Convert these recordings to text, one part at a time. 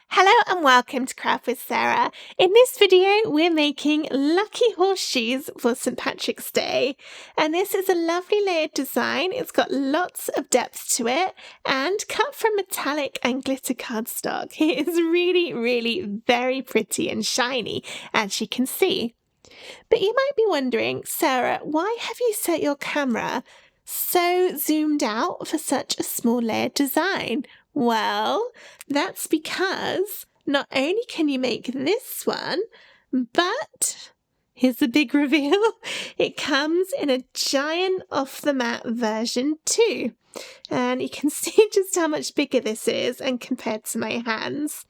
Hello and welcome to Craft with Sarah. In this video, we're making lucky horseshoes for St. Patrick's Day. And this is a lovely layered design. It's got lots of depth to it and cut from metallic and glitter cardstock. It is really very pretty and shiny, as you can see. But you might be wondering, Sarah, why have you set your camera so zoomed out for such a small layered design? Well, that's because not only can you make this one, but here's the big reveal. It comes in a giant off-the-mat version too. And you can see just how much bigger this is and compared to my hands.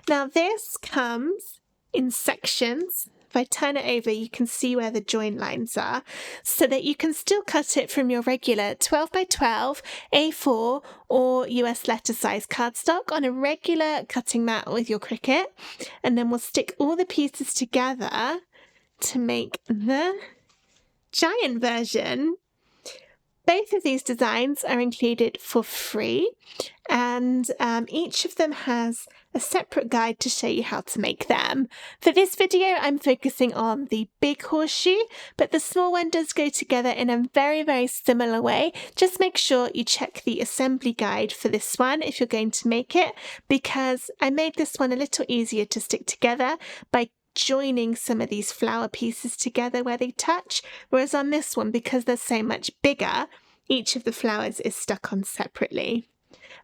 Now this comes in sections. If I turn it over, you can see where the join lines are, so that you can still cut it from your regular 12 by 12, A4 or US letter size cardstock on a regular cutting mat with your Cricut, and then we'll stick all the pieces together to make the giant version. Both of these designs are included for free, and each of them has a separate guide to show you how to make them. For this video, I'm focusing on the big horseshoe, but the small one does go together in a very similar way. Just make sure you check the assembly guide for this one if you're going to make it, because I made this one a little easier to stick together by joining some of these flower pieces together where they touch, whereas on this one, because they're so much bigger, each of the flowers is stuck on separately.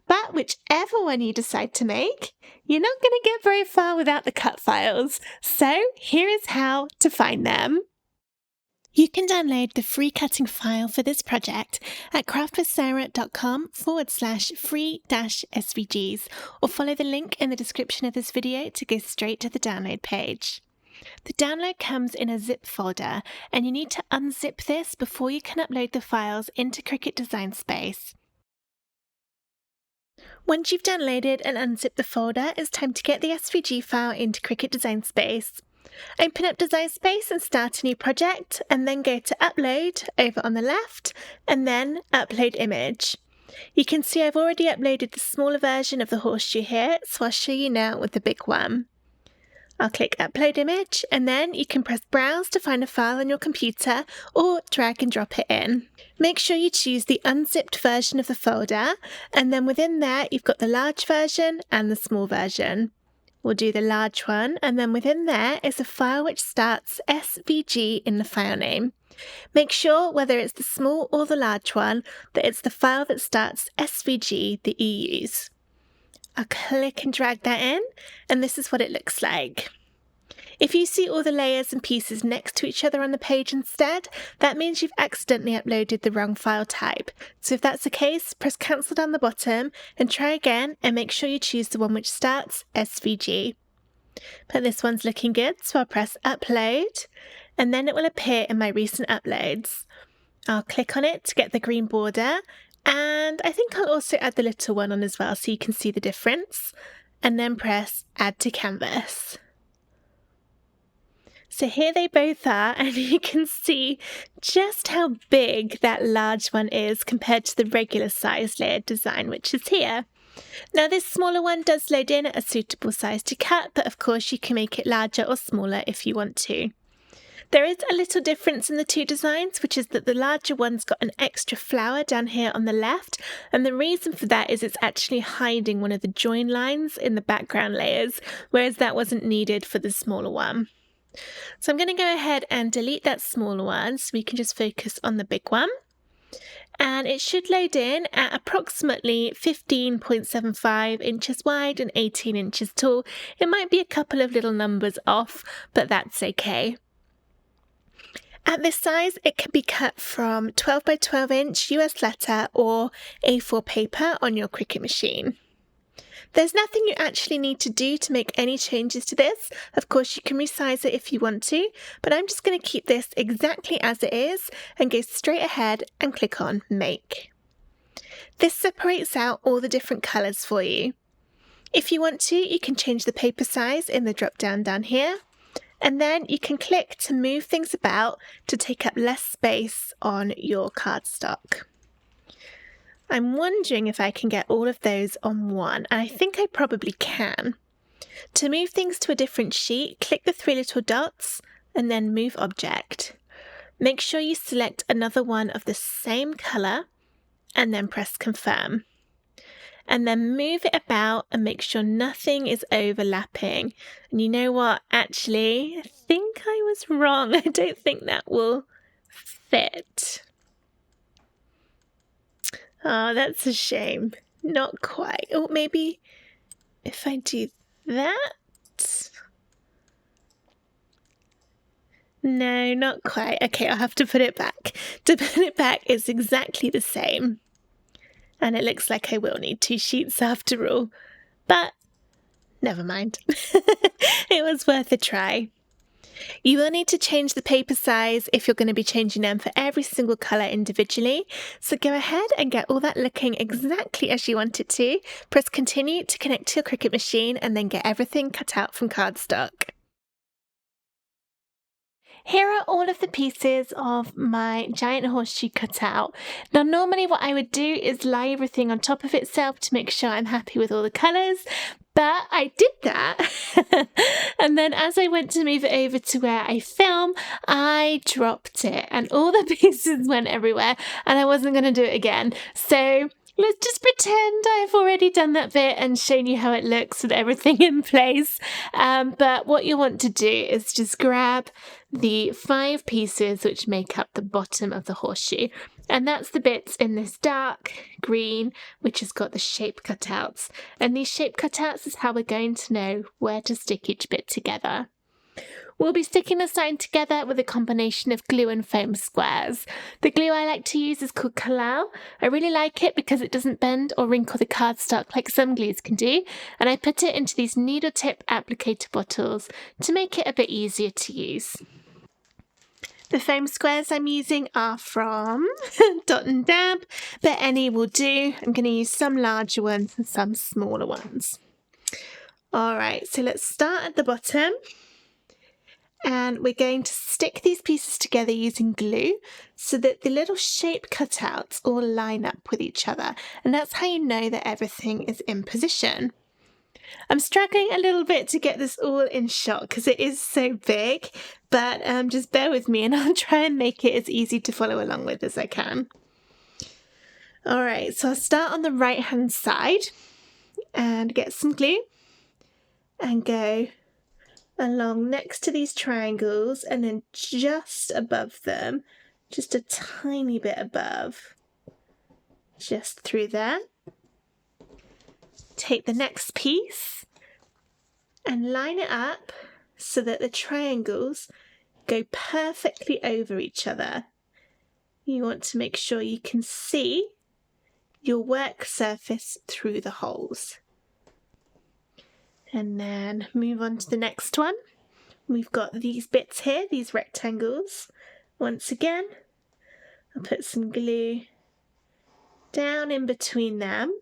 But whichever one you decide to make, you're not going to get very far without the cut files. So here is how to find them. You can download the free cutting file for this project at craftwithsarah.com/free-SVGs, or follow the link in the description of this video to go straight to the download page. The download comes in a zip folder, and you need to unzip this before you can upload the files into Cricut Design Space. Once you've downloaded and unzipped the folder, it's time to get the SVG file into Cricut Design Space. Open up Design Space and start a new project, and then go to Upload over on the left, and then Upload Image. You can see I've already uploaded the smaller version of the horseshoe here, so I'll show you now with the big one. I'll click Upload Image, and then you can press Browse to find a file on your computer or drag and drop it in. Make sure you choose the unzipped version of the folder, and then within there you've got the large version and the small version. We'll do the large one, and then within there is a file which starts SVG in the file name. Make sure, whether it's the small or the large one, that it's the file that starts SVG that you use. I'll click and drag that in, and this is what it looks like. If you see all the layers and pieces next to each other on the page instead, that means you've accidentally uploaded the wrong file type. So if that's the case, press cancel down the bottom and try again, and make sure you choose the one which starts SVG. But this one's looking good, so I'll press upload, and then it will appear in my recent uploads. I'll click on it to get the green border, and I think I'll also add the little one on as well so you can see the difference, and then press add to canvas. So here they both are, and you can see just how big that large one is compared to the regular size layered design, which is here. Now this smaller one does load in at a suitable size to cut, but of course you can make it larger or smaller if you want to. There is a little difference in the two designs, which is that the larger one's got an extra flower down here on the left, and the reason for that is it's actually hiding one of the join lines in the background layers, whereas that wasn't needed for the smaller one. So I'm going to go ahead and delete that smaller one so we can just focus on the big one. And it should load in at approximately 15.75 inches wide and 18 inches tall. It might be a couple of little numbers off, but that's okay. At this size, it can be cut from 12 by 12 inch US letter or A4 paper on your Cricut machine. There's nothing you actually need to do to make any changes to this. Of course, you can resize it if you want to, but I'm just going to keep this exactly as it is and go straight ahead and click on Make. This separates out all the different colours for you. If you want to, you can change the paper size in the drop down here, and then you can click to move things about to take up less space on your cardstock. I'm wondering if I can get all of those on one, and I think I probably can. To move things to a different sheet, click the three little dots and then Move Object. Make sure you select another one of the same colour and then press Confirm. And then move it about and make sure nothing is overlapping. And you know what? Actually, I think I was wrong. I don't think that will fit. Oh, that's a shame. Not quite. Oh, maybe if I do that. No, not quite. Okay, I'll have to put it back. To put it back, it's exactly the same. And it looks like I will need 2 sheets after all. But never mind. It was worth a try. You will need to change the paper size if you're going to be changing them for every single colour individually. So go ahead and get all that looking exactly as you want it to. Press continue to connect to your Cricut machine and then get everything cut out from cardstock. Here are all of the pieces of my giant horseshoe cut out. Now normally what I would do is lie everything on top of itself to make sure I'm happy with all the colours, but I did that and then as I went to move it over to where I film, I dropped it and all the pieces went everywhere and I wasn't going to do it again. So let's just pretend I've already done that bit and shown you how it looks with everything in place. But what you want to do is just grab the 5 pieces which make up the bottom of the horseshoe. And that's the bits in this dark green, which has got the shape cutouts. And these shape cutouts is how we're going to know where to stick each bit together. We'll be sticking the sign together with a combination of glue and foam squares. The glue I like to use is called Collal. I really like it because it doesn't bend or wrinkle the cardstock like some glues can do, and I put it into these needle tip applicator bottles to make it a bit easier to use. The foam squares I'm using are from Dot and Dab, but any will do. I'm going to use some larger ones and some smaller ones. Alright, so let's start at the bottom. And we're going to stick these pieces together using glue so that the little shape cutouts all line up with each other. And that's how you know that everything is in position. I'm struggling a little bit to get this all in shot because it is so big, but just bear with me and I'll try and make it as easy to follow along with as I can. All right, so I'll start on the right hand side and get some glue and go along next to these triangles and then just above them, just a tiny bit above, just through there. Take the next piece and line it up so that the triangles go perfectly over each other. You want to make sure you can see your work surface through the holes. And then move on to the next one. We've got these bits here, these rectangles. Once again, I'll put some glue down in between them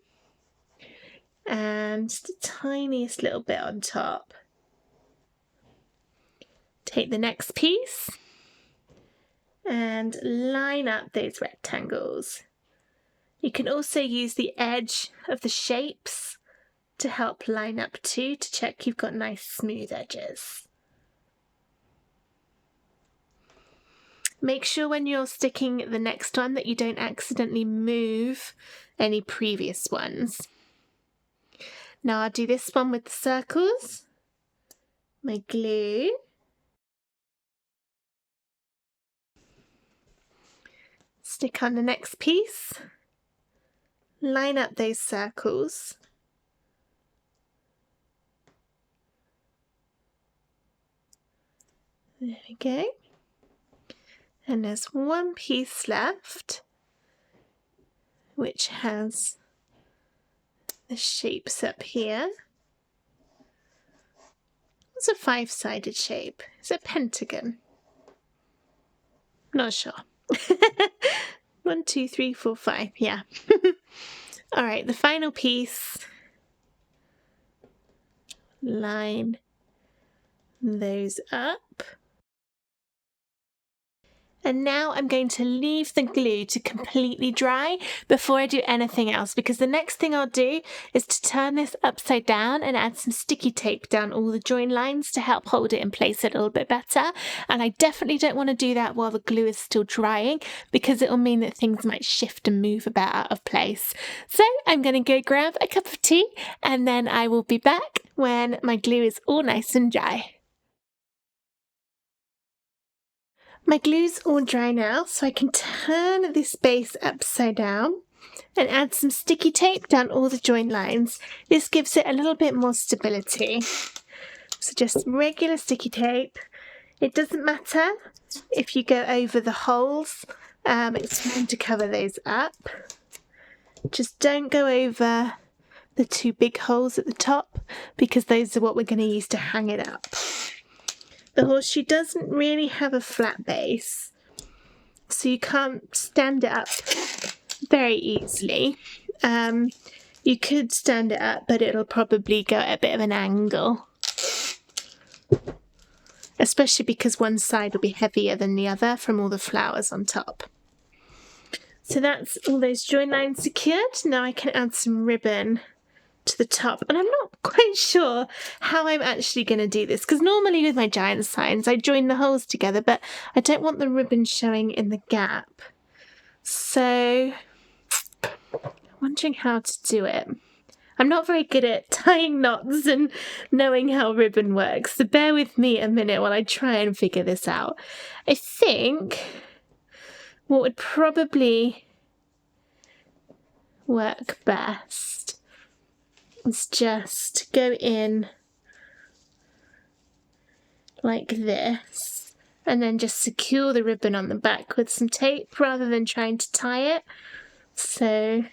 and just the tiniest little bit on top. Take the next piece and line up those rectangles. You can also use the edge of the shapes to help line up too, to check you've got nice smooth edges. Make sure when you're sticking the next one that you don't accidentally move any previous ones. Now I'll do this one with the circles, my glue, stick on the next piece, line up those circles, there we go, and there's one piece left which has the shapes up here. It's a 5-sided shape. It's a pentagon. Not sure. 1, 2, 3, 4, 5. Yeah. All right, the final piece. Line those up. And now I'm going to leave the glue to completely dry before I do anything else, because the next thing I'll do is to turn this upside down and add some sticky tape down all the join lines to help hold it in place a little bit better. And I definitely don't want to do that while the glue is still drying, because it will mean that things might shift and move about out of place. So I'm going to go grab a cup of tea, and then I will be back when my glue is all nice and dry. My glue's all dry now, so I can turn this base upside down and add some sticky tape down all the join lines. This gives it a little bit more stability. So just regular sticky tape. It doesn't matter if you go over the holes, it's fine to cover those up. Just don't go over the two big holes at the top, because those are what we're going to use to hang it up. The horseshoe doesn't really have a flat base, so you can't stand it up very easily. You could stand it up, but it'll probably go at a bit of an angle, especially because one side will be heavier than the other from all the flowers on top. So that's all those join lines secured. Now I can add some ribbon to the top, and I'm not quite sure how I'm actually going to do this, because normally with my giant signs I join the holes together, but I don't want the ribbon showing in the gap, so I'm wondering how to do it. I'm not very good at tying knots and knowing how ribbon works, so bear with me a minute while I try and figure this out. I think what would probably work best is just go in like this and then just secure the ribbon on the back with some tape rather than trying to tie it. So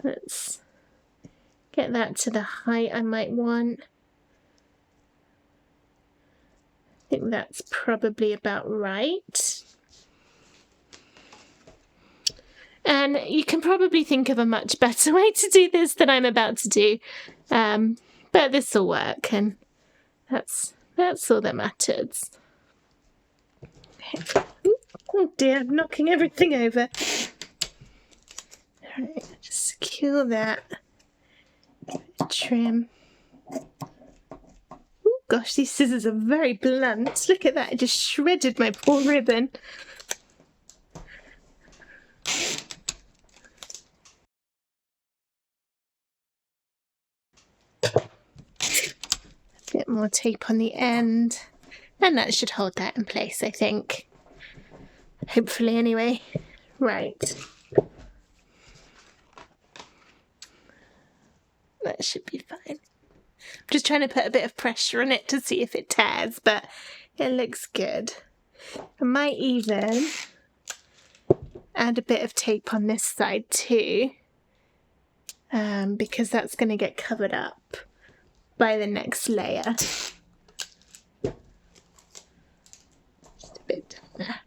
let's get that to the height I might want. I think that's probably about right. And you can probably think of a much better way to do this than I'm about to do, but this will work, and that's all that matters. Okay. Oh dear, I'm knocking everything over. All right, just secure that. Trim. Oh gosh, these scissors are very blunt. Look at that, it just shredded my poor ribbon. Bit more tape on the end, and that should hold that in place, I think. Hopefully, anyway. Right. That should be fine. I'm just trying to put a bit of pressure on it to see if it tears, but it looks good. I might even add a bit of tape on this side too, because that's going to get covered up by the next layer. Just a bit down there.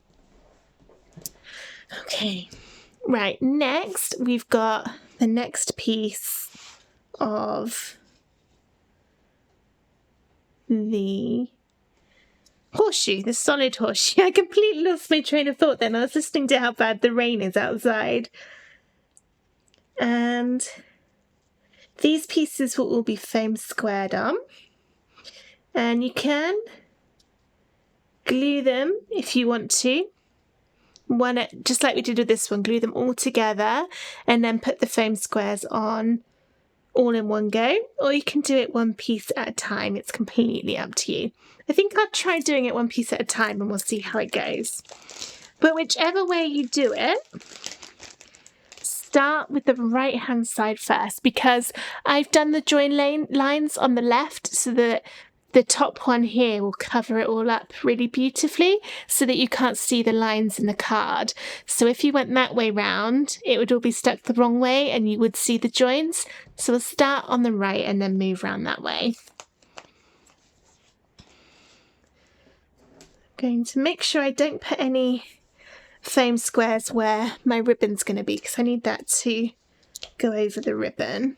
Okay, right, next we've got the next piece of the horseshoe, the solid horseshoe. I completely lost my train of thought then. I was listening to how bad the rain is outside. And these pieces will all be foam squared on, and you can glue them if you want to. Just like we did with this one, glue them all together and then put the foam squares on all in one go, or you can do it one piece at a time. It's completely up to you. I think I'll try doing it one piece at a time and we'll see how it goes. But whichever way you do it, start with the right hand side first, because I've done the join lines on the left so that the top one here will cover it all up really beautifully so that you can't see the lines in the card. So if you went that way round, it would all be stuck the wrong way and you would see the joins. So we'll start on the right and then move around that way. I'm going to make sure I don't put any foam squares where my ribbon's going to be, because I need that to go over the ribbon.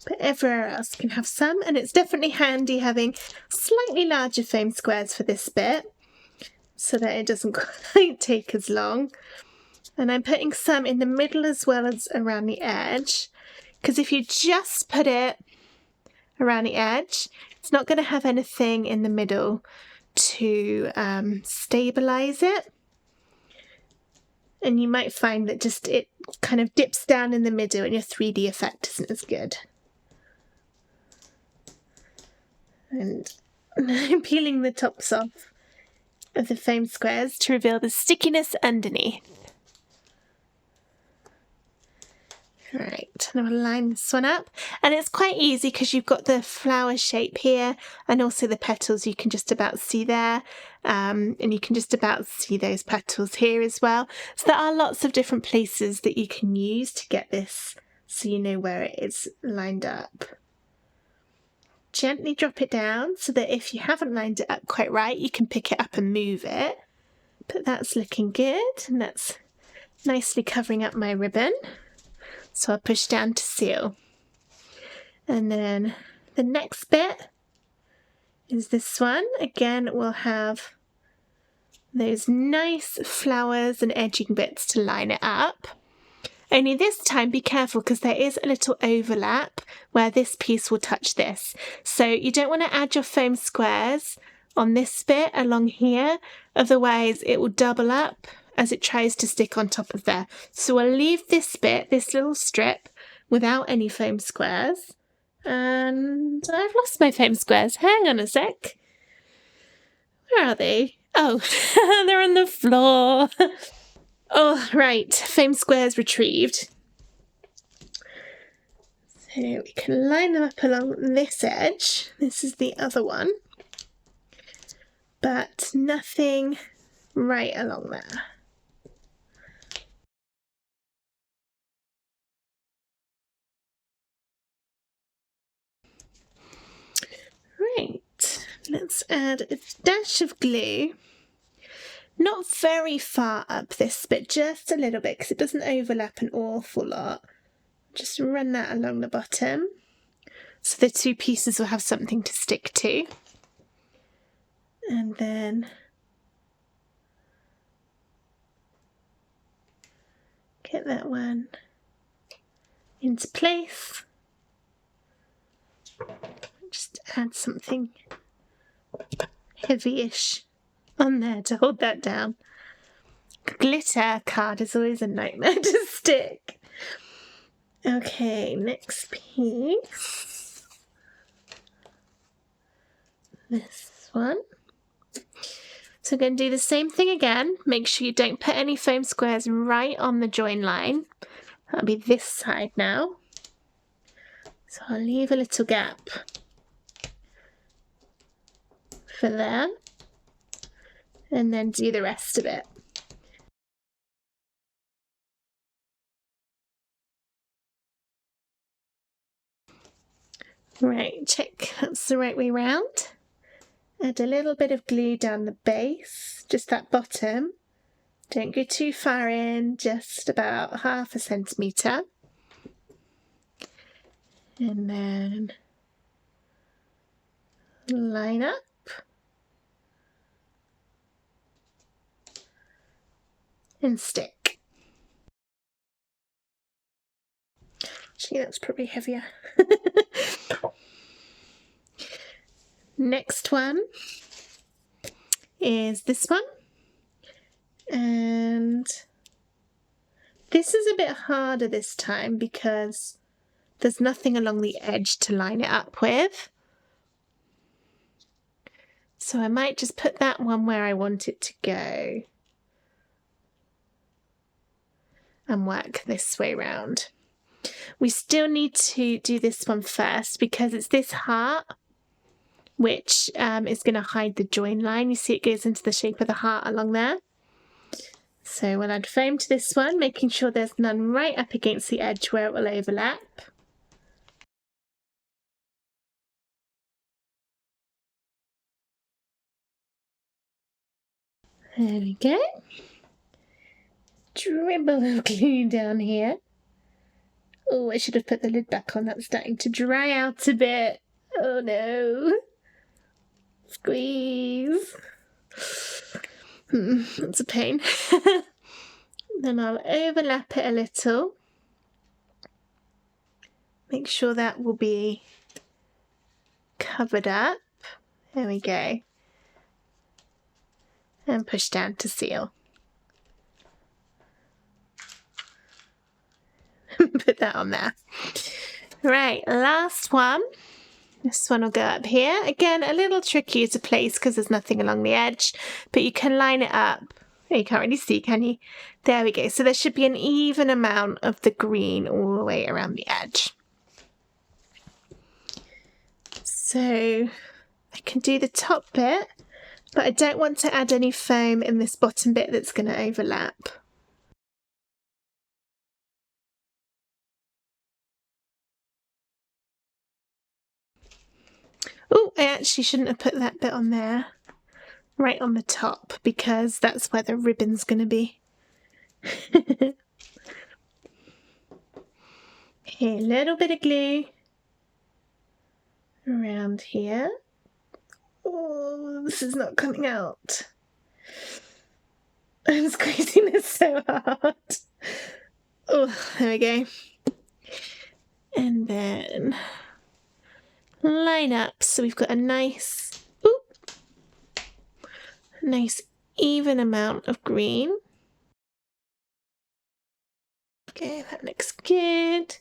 But everywhere else can have some, and it's definitely handy having slightly larger foam squares for this bit, so that it doesn't quite take as long. And I'm putting some in the middle as well as around the edge, because if you just put it around the edge, it's not going to have anything in the middle to stabilize it. And you might find that just it kind of dips down in the middle and your 3D effect isn't as good. And I'm peeling the tops off of the foam squares to reveal the stickiness underneath. Right, and I'll line this one up, and it's quite easy because you've got the flower shape here and also the petals you can just about see there, and you can just about see those petals here as well. So there are lots of different places that you can use to get this so you know where it is lined up. Gently drop it down so that if you haven't lined it up quite right, you can pick it up and move it. But that's looking good, and that's nicely covering up my ribbon. So I'll push down to seal. And then the next bit is this one. Again, we'll have those nice flowers and edging bits to line it up. Only this time be careful because there is a little overlap where this piece will touch this. So you don't want to add your foam squares on this bit along here, otherwise it will double up as it tries to stick on top of there. So I'll leave this bit, this little strip, without any foam squares. And I've lost my foam squares. Hang on a sec. Where are they? Oh, they're on the floor. Oh, right. Foam squares retrieved. So we can line them up along this edge. This is the other one. But nothing right along there. Right, let's add a dash of glue. Not very far up this bit, just a little bit, because it doesn't overlap an awful lot. Just run that along the bottom, so the two pieces will have something to stick to. And then get that one into place. Just add something heavy-ish on there to hold that down. Glitter card is always a nightmare to stick. Okay, next piece. This one. So I'm going to do the same thing again. Make sure you don't put any foam squares right on the join line. That'll be this side now. So I'll leave a little gap for there, and then do the rest of it. Right, check that's the right way round. Add a little bit of glue down the base, just that bottom. Don't go too far in, just about 1/2 centimetre. And then line up. And stick. Actually, that's probably heavier. Next one is this one. And this is a bit harder this time because there's nothing along the edge to line it up with. So I might just put that one where I want it to go. And work this way round. We still need to do this one first because it's this heart which is going to hide the join line. You see it goes into the shape of the heart along there. So we'll add foam to this one, making sure there's none right up against the edge where it will overlap. There we go. Dribble of glue down here. Oh, I should have put the lid back on. That's starting to dry out a bit. Oh no. Squeeze. That's a pain. Then I'll overlap it a little. Make sure that will be covered up. There we go. And push down to seal. Put that on there. Right, last one. This one will go up here. Again, a little trickier to place because there's nothing along the edge, but you can line it up. Oh, you can't really see, can you? There we go. So there should be an even amount of the green all the way around the edge. So I can do the top bit, but I don't want to add any foam in this bottom bit that's going to overlap. Oh, I actually shouldn't have put that bit on there. Right on the top, because that's where the ribbon's going to be. Okay, a little bit of glue around here. Oh, this is not coming out. I'm squeezing this so hard. Oh, there we go. And then line up so we've got a nice even amount of green. Okay, that looks good.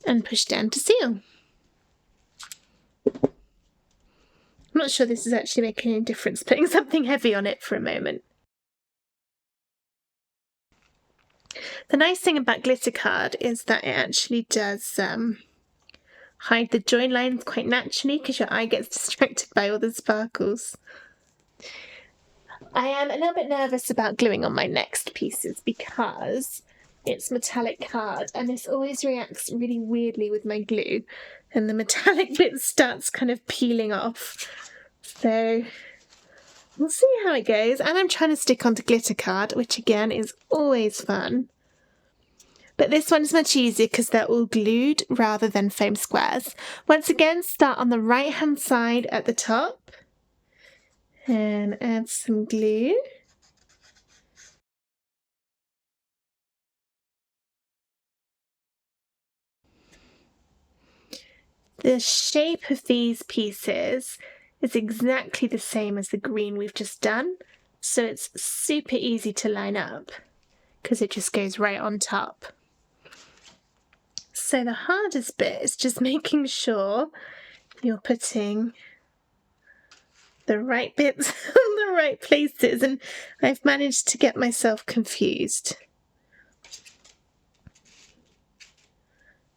And push down to seal. I'm not sure this is actually making any difference, putting something heavy on it for a moment. The nice thing about glitter card is that it actually does hide the join lines quite naturally because your eye gets distracted by all the sparkles. I am a little bit nervous about gluing on my next pieces because it's metallic card and this always reacts really weirdly with my glue and the metallic bit starts kind of peeling off. So we'll see how it goes. And I'm trying to stick onto glitter card, which again is always fun. But this one's much easier because they're all glued rather than foam squares. Once again, start on the right hand side at the top and add some glue. The shape of these pieces is exactly the same as the green we've just done, so it's super easy to line up because it just goes right on top. So the hardest bit is just making sure you're putting the right bits on the right places, and I've managed to get myself confused.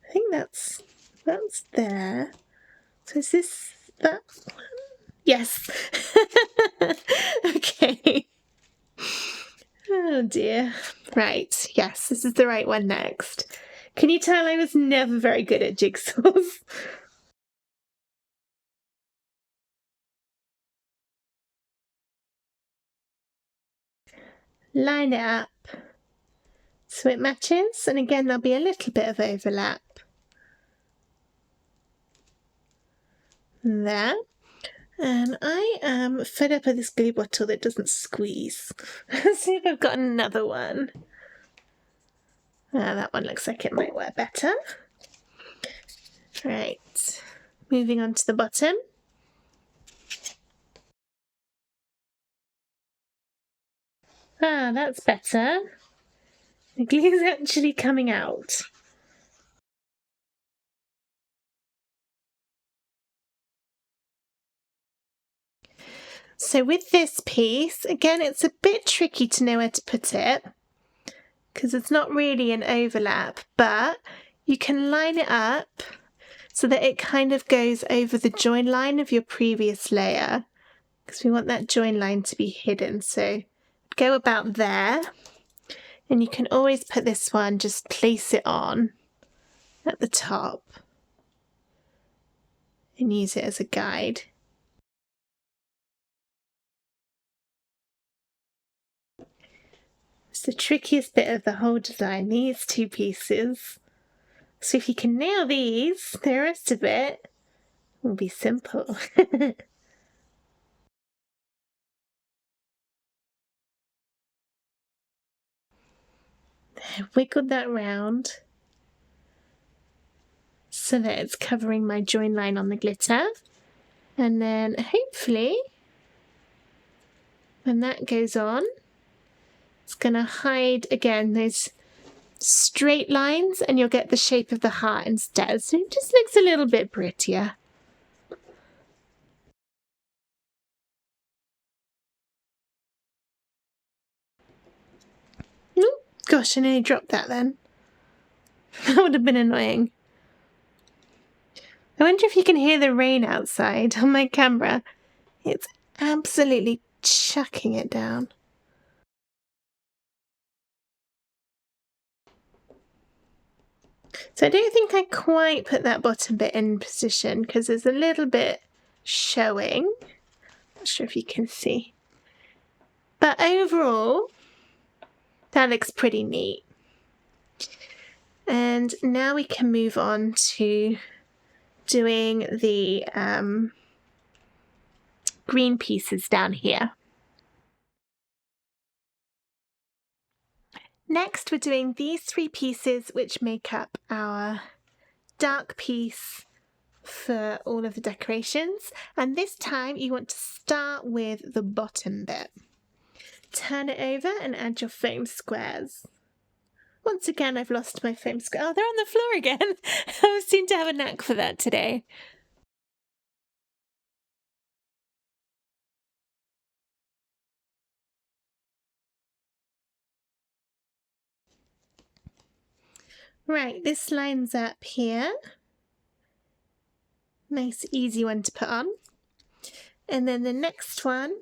I think that's there. So is this that one? Yes. Okay. Oh dear. Right, yes, this is the right one next. Can you tell I was never very good at jigsaws? Line it up so it matches, and again there'll be a little bit of overlap. There. And I am fed up with this glue bottle that doesn't squeeze. Let's see if I've got another one. That one looks like it might work better. Right, moving on to the bottom. Ah, that's better. The glue is actually coming out. So with this piece, again, it's a bit tricky to know where to put it because it's not really an overlap, but you can line it up so that it kind of goes over the join line of your previous layer because we want that join line to be hidden. So go about there, and you can always put this one, just place it on at the top and use it as a guide. It's the trickiest bit of the whole design, these two pieces. So if you can nail these, the rest of it will be simple. I wiggled that round so that it's covering my join line on the glitter. And then hopefully when that goes on, it's going to hide again those straight lines and you'll get the shape of the heart instead. So it just looks a little bit prettier. Oh, gosh, I nearly dropped that then. That would have been annoying. I wonder if you can hear the rain outside on my camera. It's absolutely chucking it down. So I don't think I quite put that bottom bit in position because there's a little bit showing. Not sure if you can see. But overall, that looks pretty neat. And now we can move on to doing the green pieces down here. Next, we're doing these 3 pieces which make up our dark piece for all of the decorations. And this time you want to start with the bottom bit. Turn it over and add your foam squares. Once again, I've lost my foam square. Oh, they're on the floor again. I seem to have a knack for that today. Right, this lines up here. Nice, easy one to put on. And then the next one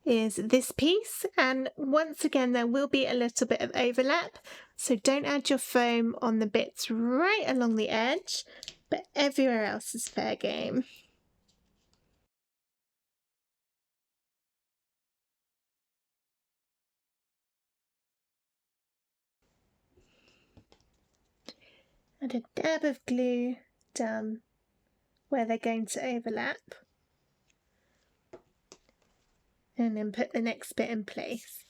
is this piece. And once again, there will be a little bit of overlap. So don't add your foam on the bits right along the edge, but everywhere else is fair game. Add a dab of glue down where they're going to overlap. And then put the next bit in place.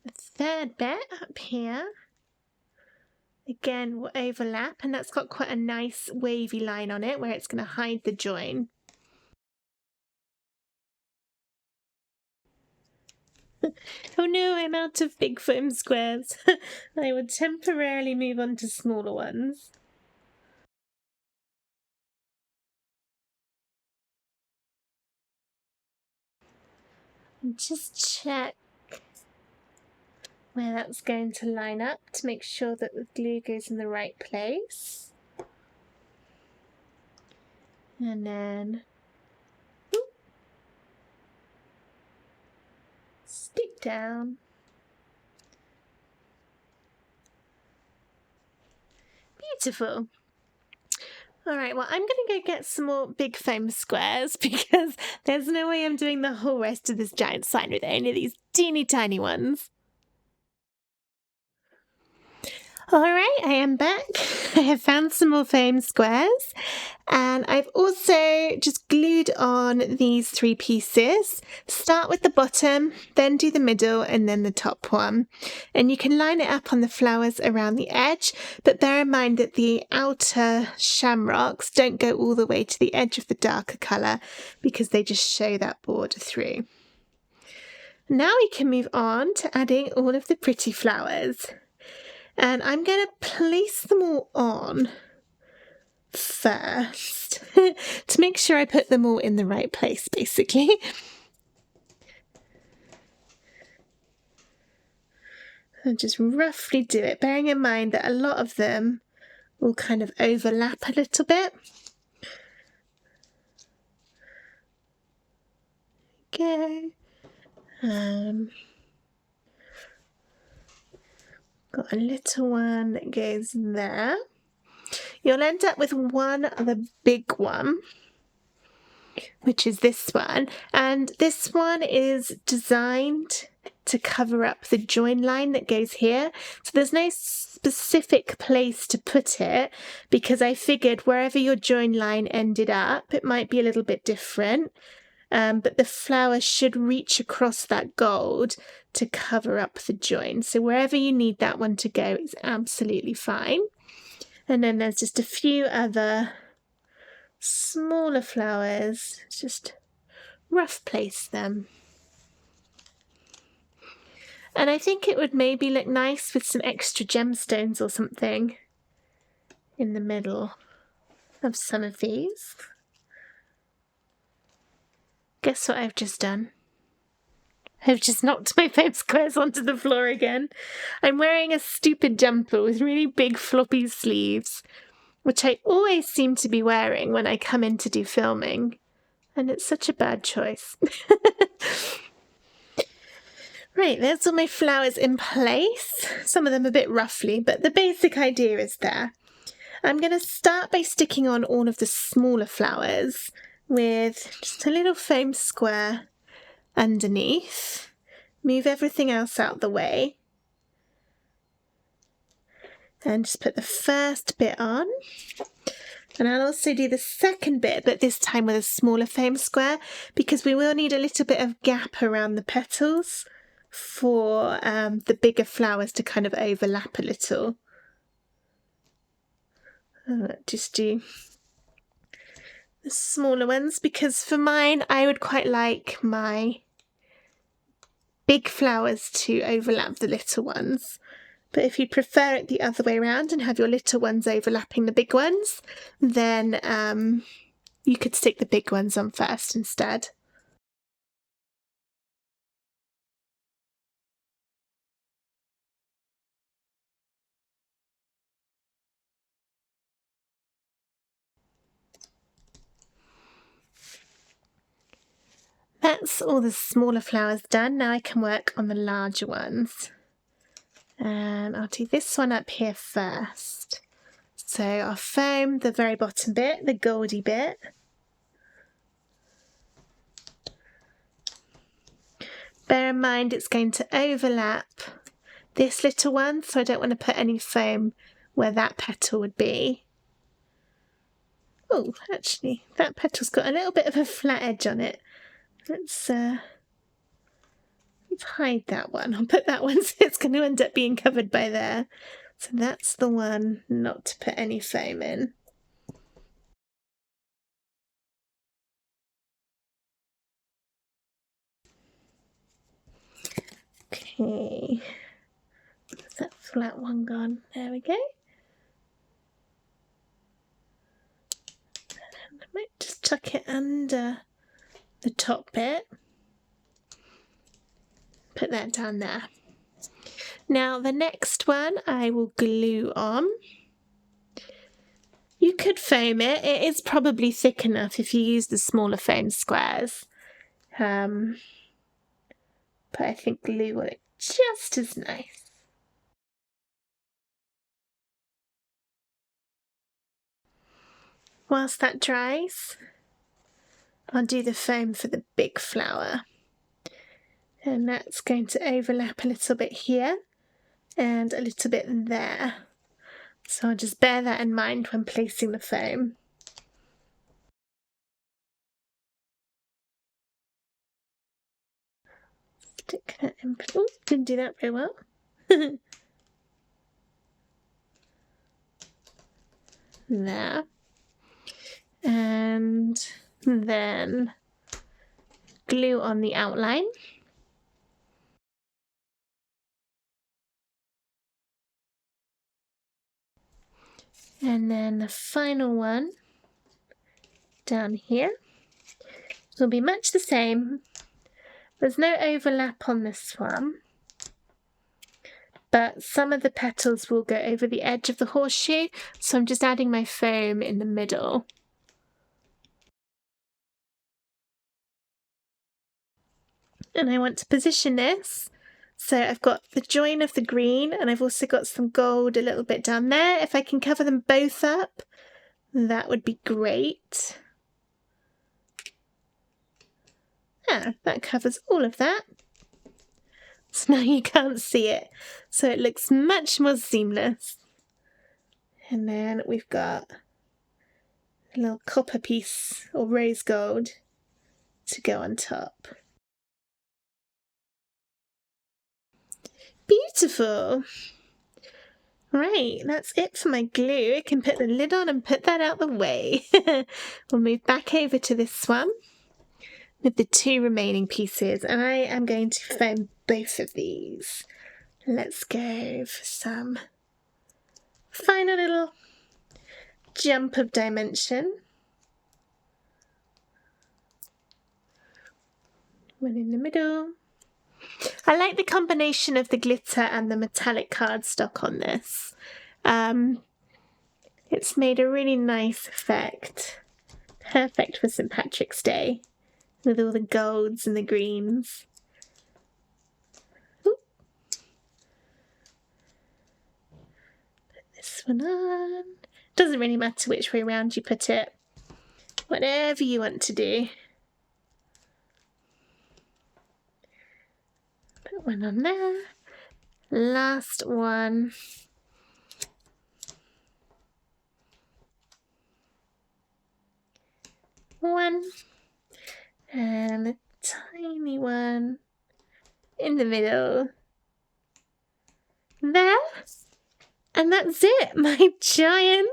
The third bit up here, again, will overlap, and that's got quite a nice wavy line on it where it's going to hide the join. Oh no, I'm out of big foam squares. I would temporarily move on to smaller ones. And just check where that's going to line up to make sure that the glue goes in the right place. And then stick down. Beautiful. All right, well, I'm going to go get some more big foam squares because there's no way I'm doing the whole rest of this giant sign with only these teeny tiny ones. All right, I am back. I have found some more foam squares and I've also just glued on these 3 pieces. Start with the bottom, then do the middle and then the top one. And you can line it up on the flowers around the edge, but bear in mind that the outer shamrocks don't go all the way to the edge of the darker colour because they just show that border through. Now we can move on to adding all of the pretty flowers. And I'm going to place them all on first to make sure I put them all in the right place, basically. I'll just roughly do it, bearing in mind that a lot of them will kind of overlap a little bit. Okay. Got a little one that goes there. You'll end up with one other big one, which is this one. And this one is designed to cover up the join line that goes here. So there's no specific place to put it because I figured wherever your join line ended up, it might be a little bit different. But the flower should reach across that gold to cover up the join. So wherever you need that one to go is absolutely fine. And then there's just a few other smaller flowers. Just rough place them. And I think it would maybe look nice with some extra gemstones or something in the middle of some of these. Guess what I've just done? I've just knocked my foam squares onto the floor again. I'm wearing a stupid jumper with really big floppy sleeves, which I always seem to be wearing when I come in to do filming. And it's such a bad choice. Right, there's all my flowers in place. Some of them a bit roughly, but the basic idea is there. I'm going to start by sticking on all of the smaller flowers with just a little foam square underneath. Move everything else out the way. And just put the first bit on. And I'll also do the second bit, but this time with a smaller foam square, because we will need a little bit of gap around the petals for the bigger flowers to kind of overlap a little. Just do the smaller ones, because for mine I would quite like my big flowers to overlap the little ones. But if you prefer it the other way around and have your little ones overlapping the big ones, then you could stick the big ones on first instead. That's all the smaller flowers done. Now I can work on the larger ones. And I'll do this one up here first. So I'll foam the very bottom bit, the goldy bit. Bear in mind it's going to overlap this little one, so I don't want to put any foam where that petal would be. Oh, actually, that petal's got a little bit of a flat edge on it. Let's hide that one. I'll put that one so it's going to end up being covered by there. So that's the one not to put any foam in. Okay, where's that flat one gone? There we go. And I might just tuck it under the top bit. Put that down there. Now the next one I will glue on. You could foam it. It is probably thick enough if you use the smaller foam squares. But I think glue will look just as nice. Whilst that dries, I'll do the foam for the big flower. And that's going to overlap a little bit here and a little bit there. So I'll just bear that in mind when placing the foam. Stick that in. Oh, didn't do that very well. There. And then glue on the outline. And then the final one down here will be much the same. There's no overlap on this one, but some of the petals will go over the edge of the horseshoe, so I'm just adding my foam in the middle. And I want to position this. So I've got the join of the green and I've also got some gold a little bit down there. If I can cover them both up, that would be great. Yeah, that covers all of that. So now you can't see it. So it looks much more seamless. And then we've got a little copper piece or rose gold to go on top. Beautiful. Right, that's it for my glue. I can put the lid on and put that out the way. We'll move back over to this one with the 2 remaining pieces, and I am going to foam both of these. Let's go for some final little jump of dimension. One in the middle. I like the combination of the glitter and the metallic cardstock on this. It's made a really nice effect. Perfect for St. Patrick's Day with all the golds and the greens. Ooh. Put this one on. Doesn't really matter which way around you put it. Whatever you want to do. Put one on there. Last one. One. And a tiny one in the middle. There. And that's it. My giant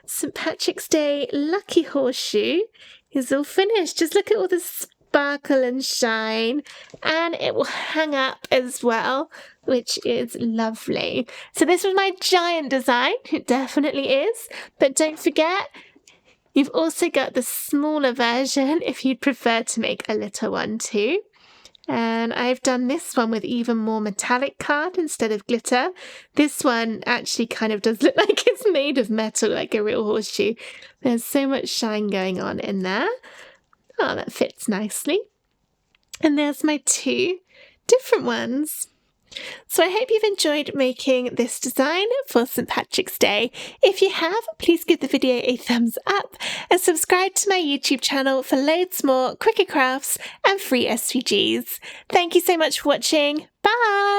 St. Patrick's Day lucky horseshoe is all finished. Just look at all the sparkle and shine, and it will hang up as well, which is lovely. So this was my giant design. It definitely is, but don't forget you've also got the smaller version if you'd prefer to make a little one too. And I've done this one with even more metallic card instead of glitter. This one actually kind of does look like it's made of metal, like a real horseshoe. There's so much shine going on in there. Oh, that fits nicely. And there's my 2 different ones. So I hope you've enjoyed making this design for St. Patrick's Day. If you have, please give the video a thumbs up and subscribe to my YouTube channel for loads more Cricut crafts and free SVGs. Thank you so much for watching. Bye!